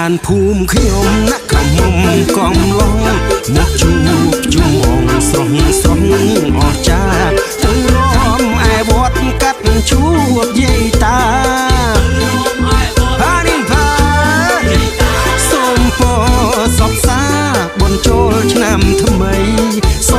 បានភូមិខ្ញុំណាក់កំមុំកំឡងមកជួបជុំងស្រស់ស្រស់អស្ចារ្យទៅរំឯវត្តកាត់ជួបយាយតាហានិនផាសូមពរសពសាបុណ្យចូលឆ្នាំថ្មីសូ